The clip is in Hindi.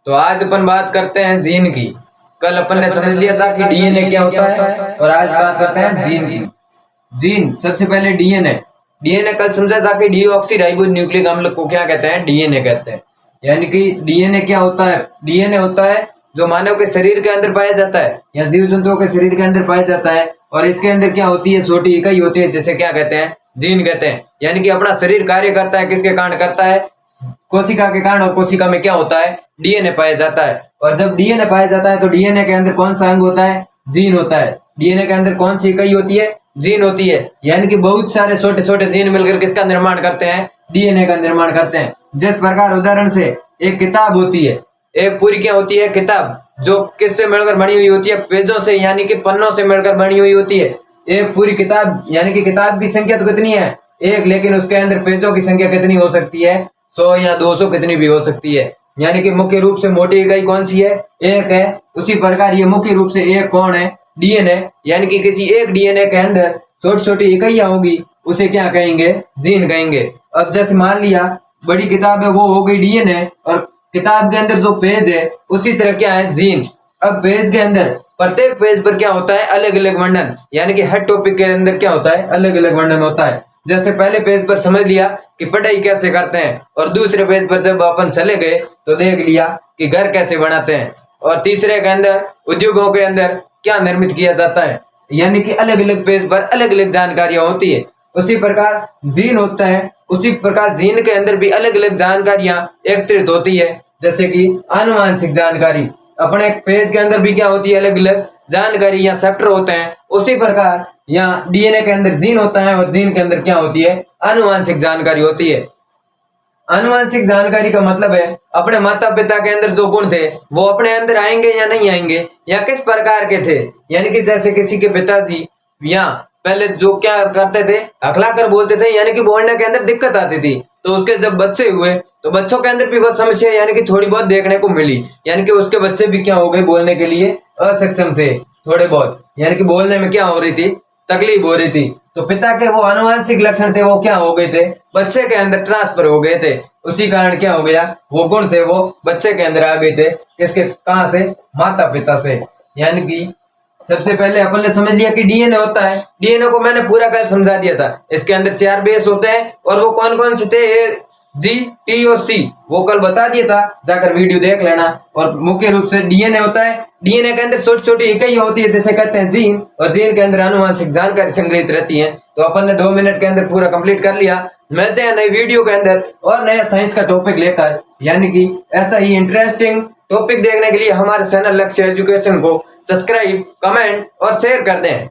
तो आज अपन बात करते हैं जीन की। कल अपन ने समझ लिया था कि डीएनए क्या होता है और आज बात करते हैं जीन की। जीन सबसे पहले डीएनए। डीएनए कल समझा था कि डीऑक्सी राइबो न्यूक्लिक अम्ल को क्या कहते हैं, डीएनए कहते हैं। यानी कि डीएनए क्या होता है, डीएनए होता है जो मानव के शरीर के अंदर पाया जाता है या जीव जंतुओं के शरीर के अंदर पाया जाता है। और इसके अंदर क्या होती है, छोटी इकाई होती है जिसे क्या कहते हैं, जीन कहते हैं। यानी कि अपना शरीर कार्य करता है, किसके कारण करता है, कोशिका के कारण। और कोशिका में क्या होता है, डीएनए पाया जाता है। और जब डीएनए पाया जाता है तो डीएनए के अंदर कौन सा अंग होता है, जीन होता है। डीएनए के अंदर कौन सी इकाई होती है, जीन होती है। यानी कि बहुत सारे छोटे छोटे जीन मिलकर किसका निर्माण करते हैं, डीएनए का निर्माण करते हैं। जिस प्रकार उदाहरण से एक किताब होती है, एक पूरी क्या होती है, किताब, जो किससे मिलकर बनी हुई होती है, पेजों से यानी कि पन्नों से मिलकर बनी हुई होती है। एक पूरी किताब यानी कि किताब की संख्या तो कितनी है, एक, लेकिन उसके अंदर पेजों की संख्या कितनी हो सकती है, 100 या 200 कितनी भी हो सकती है। यानी कि मुख्य रूप से मोटी इकाई कौन सी है, एक है। उसी प्रकार ये मुख्य रूप से एक कौन है, डीएनए। यानी कि किसी एक डीएनए के अंदर छोटी छोटी इकाइयां होगी, उसे क्या कहेंगे, जीन कहेंगे। अब जैसे मान लिया बड़ी किताब है, वो हो गई डीएनए, और किताब के अंदर जो पेज है उसी तरह क्या है, जीन। अब पेज के अंदर प्रत्येक पेज पर क्या होता है, अलग अलग वर्णन। यानी कि हर टॉपिक के अंदर क्या होता है, अलग अलग वर्णन होता है। जैसे पहले पेज पर समझ लिया कि पढ़ाई कैसे करते हैं, और दूसरे पेज पर जब अपन चले गए तो देख लिया कि घर कैसे बनाते हैं, और तीसरे के अंदर उद्योगों के अंदर क्या निर्मित किया जाता है। यानी कि अलग अलग पेज पर अलग अलग जानकारियां होती है। उसी प्रकार जीन होता है, उसी प्रकार जीन के अंदर भी अलग अलग जानकारियां एकत्रित होती है। जैसे कि आनुवांशिक जानकारी, अपने पेज के अंदर भी क्या होती है, अलग अलग जानकारी या चैप्टर होते हैं। उसी प्रकार यहाँ डीएनए के अंदर जीन होता है, और जीन के अंदर क्या होती है, आनुवांशिक जानकारी होती है। आनुवांशिक जानकारी का मतलब है अपने माता पिता के अंदर जो गुण थे वो अपने अंदर आएंगे या नहीं आएंगे, या किस प्रकार के थे। यानी कि जैसे किसी के पिताजी या पहले जो क्या करते थे, हकला कर बोलते थे, यानी कि बोलने के अंदर दिक्कत आती थी। तो उसके जब बच्चे हुए तो बच्चों के अंदर भी वो समस्या यानी कि थोड़ी बहुत देखने को मिली। यानी कि उसके बच्चे भी क्या हो गए, बोलने के लिए असक्षम थे थोड़े बहुत। यानी कि बोलने में क्या हो रही थी, तकलीफ हो रही थी। तो पिता के वो आनुवांशिक लक्षण थे, वो क्या हो गए थे, बच्चे के अंदर ट्रांसफर हो गए थे। उसी कारण क्या हो गया, वो गुण थे वो बच्चे के अंदर आ गए थे। किसके, कहाँ से, माता पिता से। यानी कि सबसे पहले अपन ने समझ लिया कि डीएनए होता है। डीएनए को मैंने पूरा कल समझा दिया था। इसके अंदर 4 बेस होते हैं, और वो कौन कौन से थे, ए, जी, टी और सी, वो कल बता दिया था, जाकर वीडियो देख लेना। और मुख्य रूप से डीएनए होता है, डीएनए के अंदर छोटी छोटी इकाइयां होती है जिसे कहते हैं जीन, और जीन के अंदर आनुवांशिक जानकारी संग्रहित रहती है। तो अपन ने 2 मिनट के अंदर पूरा कंप्लीट कर लिया। मिलते हैं नई वीडियो के अंदर और नया साइंस का टॉपिक लेकर। यानी कि ऐसा ही इंटरेस्टिंग टॉपिक देखने के लिए हमारे चैनल लक्ष्य एजुकेशन को सब्सक्राइब, कमेंट और शेयर कर दें।